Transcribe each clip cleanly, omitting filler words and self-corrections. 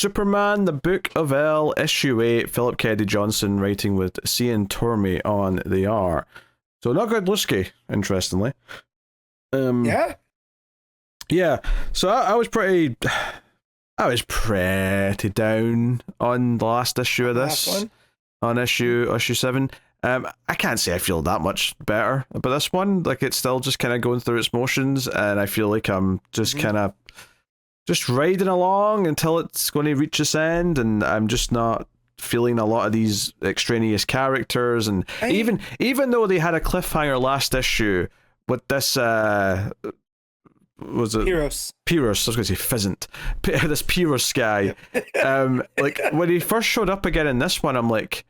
Superman, the Book of L, issue 8, Philip Kennedy Johnson writing with Cian Tormey on the art. So not Godlewski, interestingly. Yeah. So I was pretty down on the last issue of this. On issue 7. I can't say I feel that much better about this one. Like, it's still just kind of going through its motions, and I feel like I'm just kind of just riding along until it's going to reach its end, and I'm just not feeling a lot of these extraneous characters. And even though they had a cliffhanger last issue with this was it Pyros? I was going to say Pheasant. This Pyros guy. Like, when he first showed up again in this one, I'm like,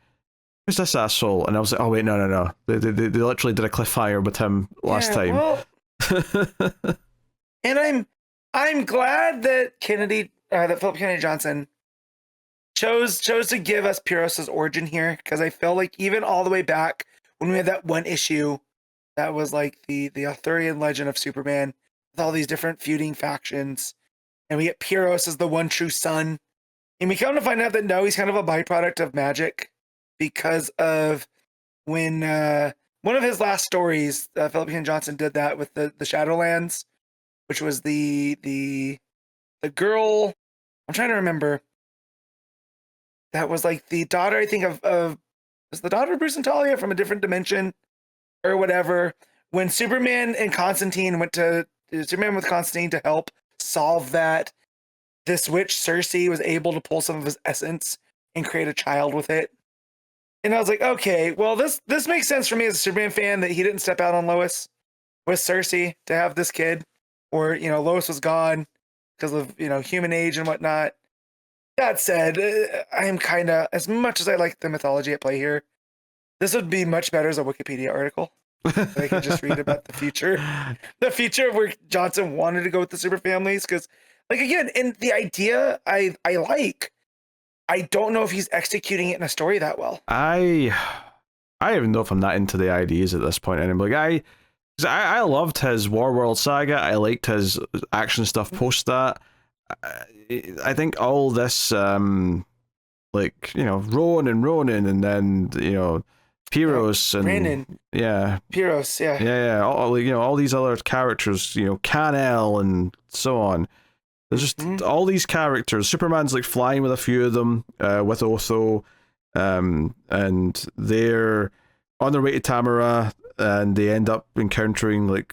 who's this asshole? And I was like, oh wait, no. They literally did a cliffhanger with him last time. Well, and I'm glad that that Philip Kennedy Johnson chose to give us Pyros' origin here, because I feel like even all the way back when we had that one issue that was like the Arthurian legend of Superman with all these different feuding factions, and we get Pyros as the one true son, and we come to find out that no, he's kind of a byproduct of magic, because of when one of his last stories, Philip Kennedy Johnson did that with the Shadowlands, which was the girl, I'm trying to remember, that was like the daughter, I think, of was the daughter of Bruce and Talia from a different dimension or whatever. When Superman with Constantine to help solve that, this witch Cersei was able to pull some of his essence and create a child with it. And I was like, okay, well, this makes sense for me as a Superman fan, that he didn't step out on Lois with Cersei to have this kid, or, Lois was gone because of, human age and whatnot. That said, I am kind of, as much as I like the mythology at play here, this would be much better as a Wikipedia article. I could just read about the future of where Johnson wanted to go with the super families. Because, like, again, in the idea, I like. I don't know if he's executing it in a story that well. I don't even know if I'm that into the ideas at this point. And I'm like, I loved his Warworld saga. I liked his action stuff post that. I think all this, Ronan, and then, Pyros and Brandon. Yeah. Pyros, yeah. Yeah. All these other characters, Kal-El and so on. There's just all these characters. Superman's like flying with a few of them, with Otho, and they're on their way to Tamara, and they end up encountering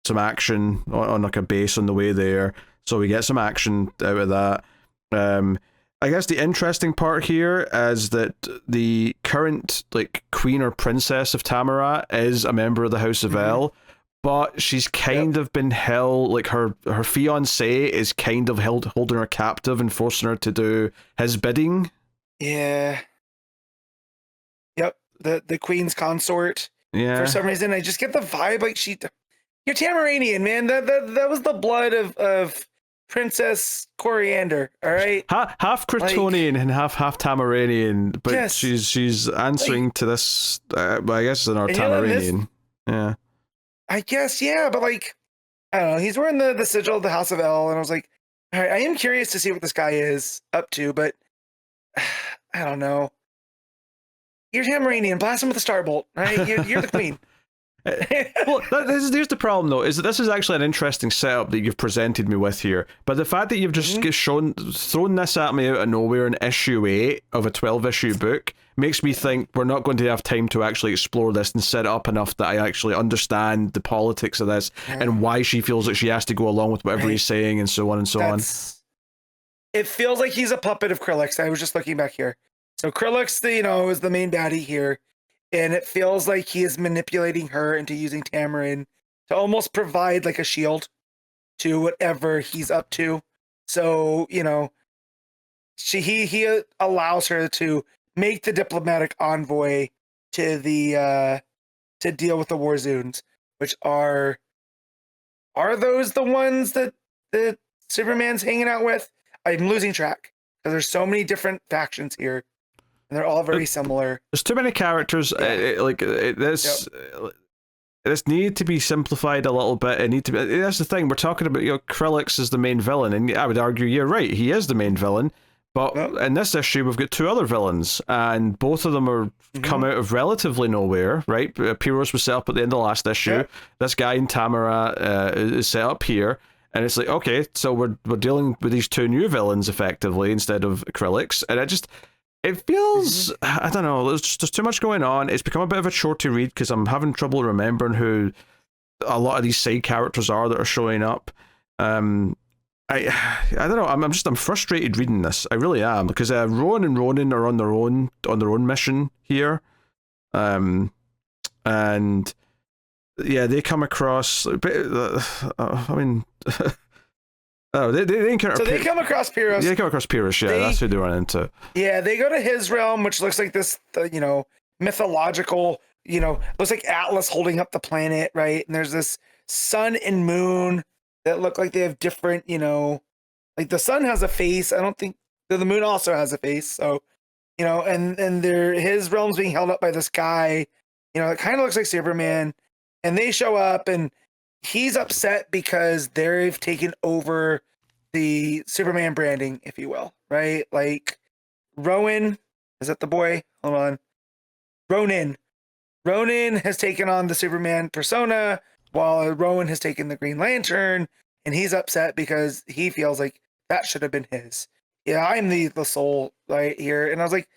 some action on like a base on the way there. So we get some action out of that. I guess the interesting part here is that the current queen or princess of Tamara is a member of the House of El. But she's kind of been held, her fiancé is kind of holding her captive and forcing her to do his bidding. Yeah. Yep. The queen's consort. Yeah. For some reason, I just get the vibe you're Tamaranian, man. That was the blood of Princess Coriander. All right. Half Kryptonian and half Tamaranian, but yes. she's answering to this. I guess it's an Tamaranian. Yeah. I guess, yeah, but I don't know. He's wearing the sigil of the House of El, and I was like, all right, I am curious to see what this guy is up to, but I don't know. You're Tamaranian, blast him with a starbolt, right? You're the queen. Well, here's the problem, though, is that this is actually an interesting setup that you've presented me with here. But the fact that you've just thrown this at me out of nowhere in issue 8 of a 12-issue book makes me think we're not going to have time to actually explore this and set it up enough that I actually understand the politics of this and why she feels that she has to go along with whatever he's saying and so on and so on. It feels like he's a puppet of Krillix. I was just looking back here. So Krillix, is the main baddie here. And it feels like he is manipulating her into using Tamarin to almost provide a shield to whatever he's up to. So, he allows her to make the diplomatic envoy to to deal with the Warzoons, which are those the ones that Superman's hanging out with? I'm losing track because there's so many different factions here. And they're all very similar. There's too many characters. This needed to be simplified a little bit. That's the thing. We're talking about Krillix is the main villain, and I would argue you're right. He is the main villain, But in this issue, we've got two other villains, and both of them are come out of relatively nowhere, right? Pyros was set up at the end of the last issue. Yep. This guy in Tamara is set up here, and it's like, okay, so we're dealing with these two new villains effectively instead of acrylics, and it feels, I don't know, there's too much going on. It's become a bit of a chore to read because I'm having trouble remembering who a lot of these side characters are that are showing up. I don't know. I'm frustrated reading this. I really am, because Rowan and Ronan are on their own mission here, and yeah, they come across. I mean, oh, they encounter. So they come across Pyros. Yeah, they come across Pyros. Yeah, that's who they run into. Yeah, they go to his realm, which looks like this, mythological. Looks like Atlas holding up the planet, right? And there's this sun and moon that look like they have different, like the sun has a face. I don't think the moon also has a face. So, and his realm's being held up by this guy, it kind of looks like Superman. And they show up and he's upset because they've taken over the Superman branding, if you will, right? Like Rowan, is that the boy? Hold on. Ronan has taken on the Superman persona, while Rowan has taken the Green Lantern, and he's upset because he feels like that should have been his. Yeah, I'm the soul right here. And I was like,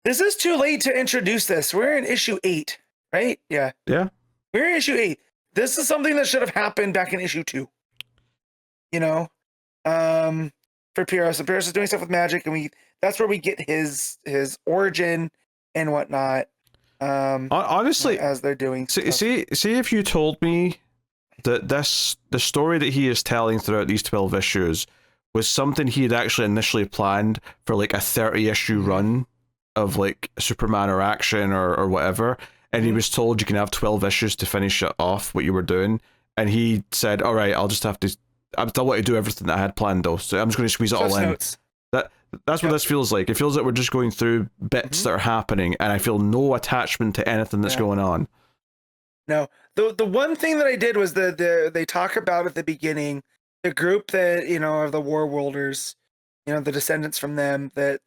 this is too late to introduce this. We're in issue 8, right? Yeah. Yeah. We're in issue 8. This is something that should have happened back in issue 2. For Pyros. And Pyros is doing stuff with magic, and that's where we get his origin and whatnot. Honestly, as they're doing see if you told me that the story that he is telling throughout these 12 issues was something he had actually initially planned for like a 30-issue run of like Superman or Action or whatever, and he was told you can have 12 issues to finish it off what you were doing, and he said, all right, I still want to do everything that I had planned though, so I'm just going to squeeze it all in. Notes. That's what this feels like. It feels like we're just going through bits that are happening, and I feel no attachment to anything that's going on. No, the one thing that I did was they talk about at the beginning the group that of the War Worlders, the descendants from them that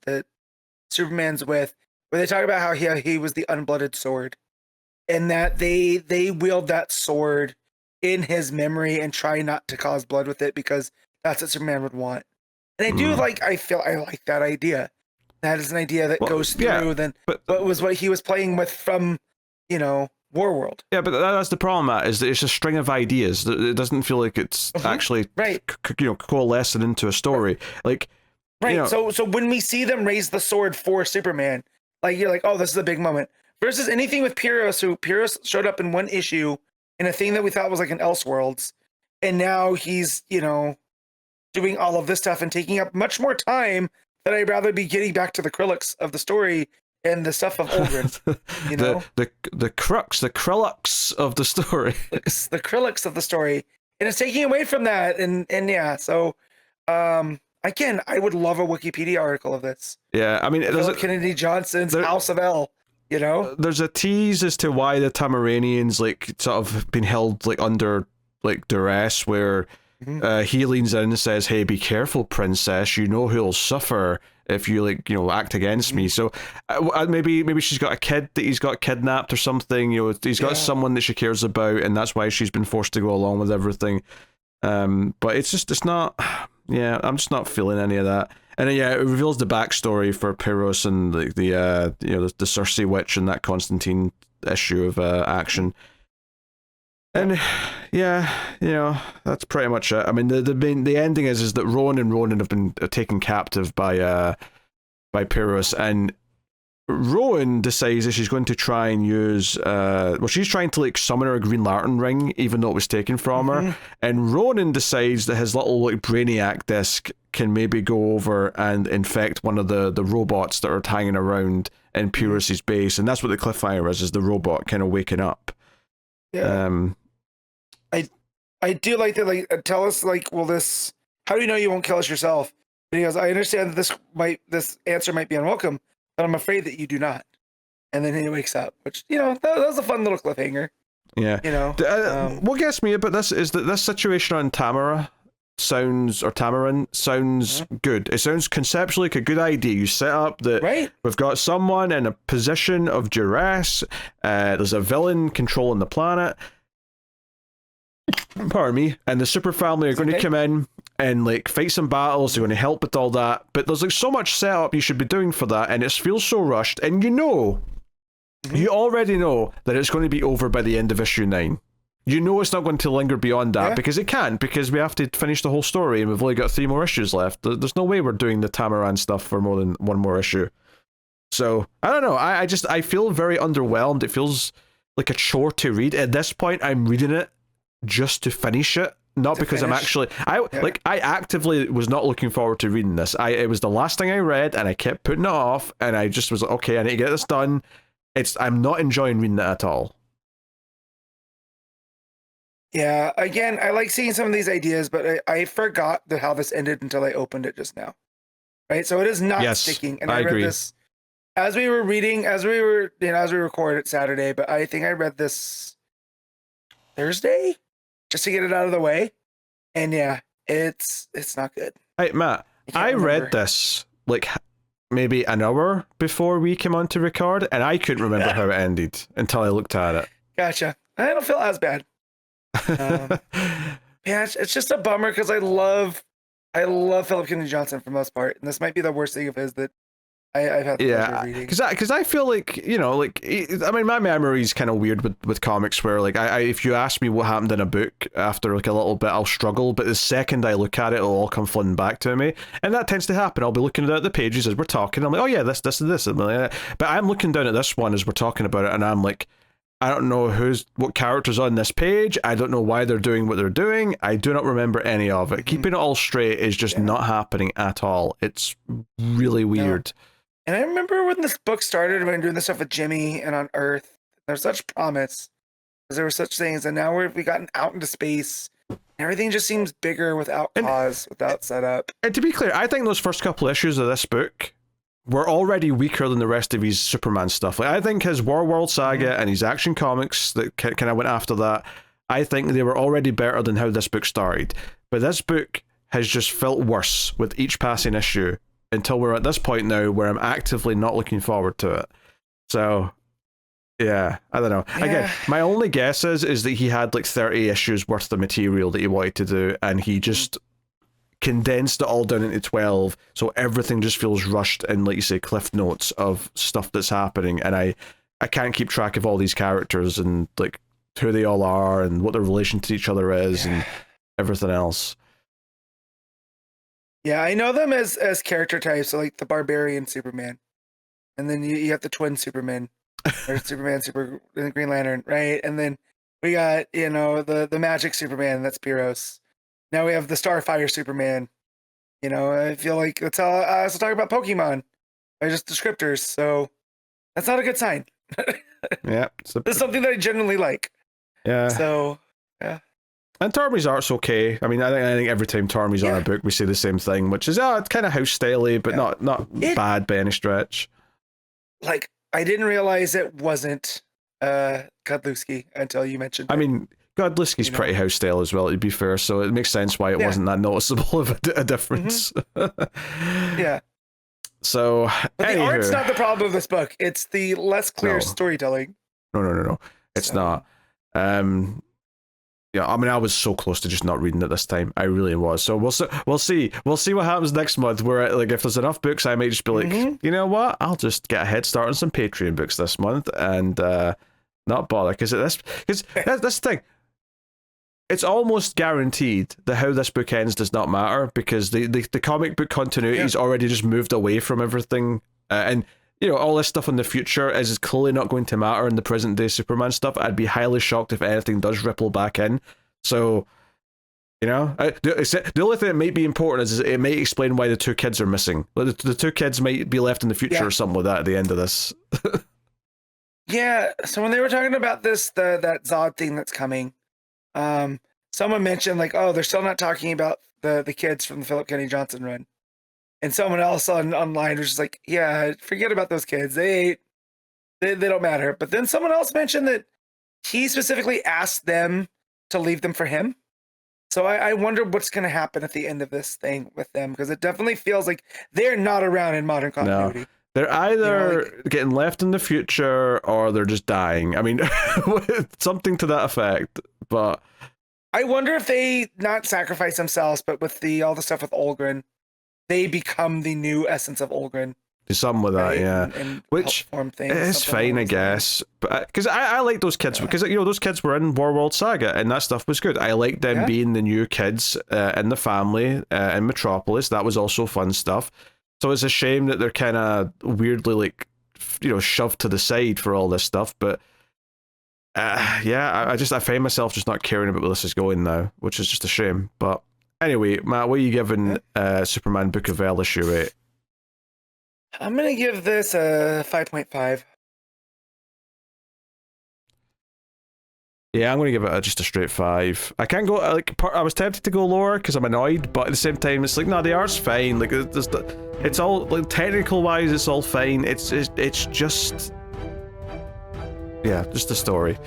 Superman's with, where they talk about how he was the unblooded sword, and that they wield that sword in his memory and try not to cause blood with it because that's what Superman would want. And I like that idea. That is an idea that goes through but was what he was playing with from, Warworld. Yeah, but that's the problem, Matt, is that it's a string of ideas. It doesn't feel like it's actually, coalescing into a story. Like, right. So when we see them raise the sword for Superman, like you're like, oh, this is a big moment. Versus anything with Pyros, who Pyros showed up in one issue in a thing that we thought was like an Elseworlds, and now he's, doing all of this stuff and taking up much more time that I'd rather be getting back to the Krillix of the story and the stuff of Aldrin. The crux of the story. The Krillix of the story. And it's taking away from that. And yeah, so again, I would love a Wikipedia article of this. Yeah, I mean, Philip Kennedy Johnson's House of L. There's a tease as to why the Tamaranians sort of been held under duress, where he leans in and says, "Hey, be careful, princess. You know who'll suffer if you act against me." So maybe she's got a kid that he's got kidnapped or something. He's got someone that she cares about, and that's why she's been forced to go along with everything. But it's not. Yeah, I'm just not feeling any of that. And it reveals the backstory for Pyros and the Circe Witch and that Constantine issue of Action. And that's pretty much it. I mean, the ending is that Rowan and Ronan have been taken captive by Pyros, and Rowan decides that she's going to try and use she's trying to summon her Green Lantern ring, even though it was taken from her. And Ronan decides that his little Brainiac disc can maybe go over and infect one of the robots that are hanging around in Pyros's base, and that's what the cliffhanger is the robot kind of waking up. Yeah. I do like that. Tell us, will this? How do you know you won't kill us yourself? And he goes, I understand that this answer might be unwelcome, but I'm afraid that you do not. And then he wakes up, which that was a fun little cliffhanger. Yeah. What gets me about this is that this situation on Tamara sounds, or Tamarin sounds good. It sounds conceptually like a good idea. You set up that we've got someone in a position of duress. There's a villain controlling the planet. Pardon me. And the super family are going to come in and like fight some battles. They're going to help with all that. But there's like so much setup you should be doing for that, and it feels so rushed. And you know, you already know that it's going to be over by the end of issue 9. You know it's not going to linger beyond that because it can't, because we have to finish the whole story and we've only got 3 more issues left. There's no way we're doing the Tamaran stuff for more than 1 more issue. So, I don't know. I feel very underwhelmed. It feels like a chore to read. At this point, I'm reading it just to finish it. Not because I'm actually... I actively was not looking forward to reading this. It was the last thing I read and I kept putting it off, and I just was like, okay, I need to get this done. I'm not enjoying reading it at all. Yeah, again, I like seeing some of these ideas, but I forgot how this ended until I opened it just now. Right? So it is not sticking. And I read this as we were reading, as we recorded Saturday, but I think I read this Thursday just to get it out of the way. And yeah, it's not good. Hey, Matt, I read this like maybe an hour before we came on to record, and I couldn't remember how it ended until I looked at it. Gotcha. I don't feel as bad. Yeah, it's just a bummer because I love Philip Kennedy Johnson for the most part, and this might be the worst thing of his that I've had the pleasure of reading. Because I feel like, you know, like, I mean, my memory is kind of weird with comics where, like, if you ask me what happened in a book after like a little bit, I'll struggle, but the second I look at it, it'll all come flooding back to me, and that tends to happen. I'll be looking at the pages as we're talking, I'm like, oh yeah, this and this, but I'm looking down at this one as we're talking about it, and I'm like, I don't know what characters on this page. I don't know why they're doing what they're doing. I do not remember any of it. Keeping it all straight is just not happening at all. It's really weird. No. And I remember when this book started, when doing this stuff with Jimmy and on Earth, there's such promise, because there were such things, and now we've gotten out into space. Everything just seems bigger without cause, without setup. And to be clear, I think those first couple issues of this book were already weaker than the rest of his Superman stuff. Like, I think his World saga and his Action Comics that kind of went after that, I think they were already better than how this book started. But this book has just felt worse with each passing issue until we're at this point now where I'm actively not looking forward to it. So, yeah, I don't know. Yeah. Again, my only guess is that he had like 30 issues worth of material that he wanted to do, and he just condensed it all down into 12, so everything just feels rushed and, like you say, cliff notes of stuff that's happening, and I can't keep track of all these characters and like who they all are and what their relation to each other is and everything else. Yeah, I know them as character types, so like the Barbarian Superman, and then you have the twin Superman, or Superman, the Green Lantern, right? And then we got, you know, the Magic Superman, that's Pyros. Now we have the Starfire Superman. You know, I feel like that's how I was talking about Pokemon. They're just descriptors, so that's not a good sign. Yeah. It's something that I generally like. Yeah. So, yeah. And Tormey's art's okay. I mean, I think every time Tormey's on a book, we say the same thing, which is, it's kind of house styley, but not bad by any stretch. Like, I didn't realize it wasn't Godlewski until you mentioned it. I mean, Godlewski's pretty house style as well, to be fair, so it makes sense why it wasn't that noticeable of a difference. Yeah. So, but the art's not the problem of this book. It's the less clear storytelling. No. It's not. Yeah, I mean, I was so close to just not reading it this time. I really was. So we'll see what happens next month. Where, like, if there's enough books, I might just be like, you know what? I'll just get a head start on some Patreon books this month and not bother, because that's the thing. It's almost guaranteed that how this book ends does not matter, because the comic book continuity is already just moved away from everything, and you know, all this stuff in the future is clearly not going to matter in the present day Superman stuff. I'd be highly shocked if anything does ripple back in. So, you know, the only thing that might be important is it might explain why the 2 kids are missing. The 2 kids might be left in the future or something like that at the end of this. Yeah. So when they were talking about this, that Zod thing that's coming, someone mentioned like, oh, they're still not talking about the kids from the Philip Kennedy Johnson run. And someone else online was just like, yeah, forget about those kids. They don't matter. But then someone else mentioned that he specifically asked them to leave them for him. So I wonder what's going to happen at the end of this thing with them, because it definitely feels like they're not around in modern continuity. No. They're either getting left in the future or they're just dying. I mean, something to that effect. But I wonder if they not sacrifice themselves, but with all the stuff with Olgrin, they become the new essence of Olgrin. Some with that, right? yeah. And which form things, is fine, I guess. But because I like those kids, because those kids were in Warworld Saga, and that stuff was good. I liked them being the new kids in the family in Metropolis. That was also fun stuff. So it's a shame that they're kind of weirdly like, shoved to the side for all this stuff. But I find myself just not caring about where this is going now, which is just a shame. But anyway, Matt, what are you giving Superman Book of L issue 8? I'm gonna give this a 5.5. Yeah, I'm gonna give it just a straight 5. I can't go I was tempted to go lower because I'm annoyed, but at the same time, it's like, no, the art's fine. Like, it's all like technical wise, it's all fine. It's just, yeah, just a story.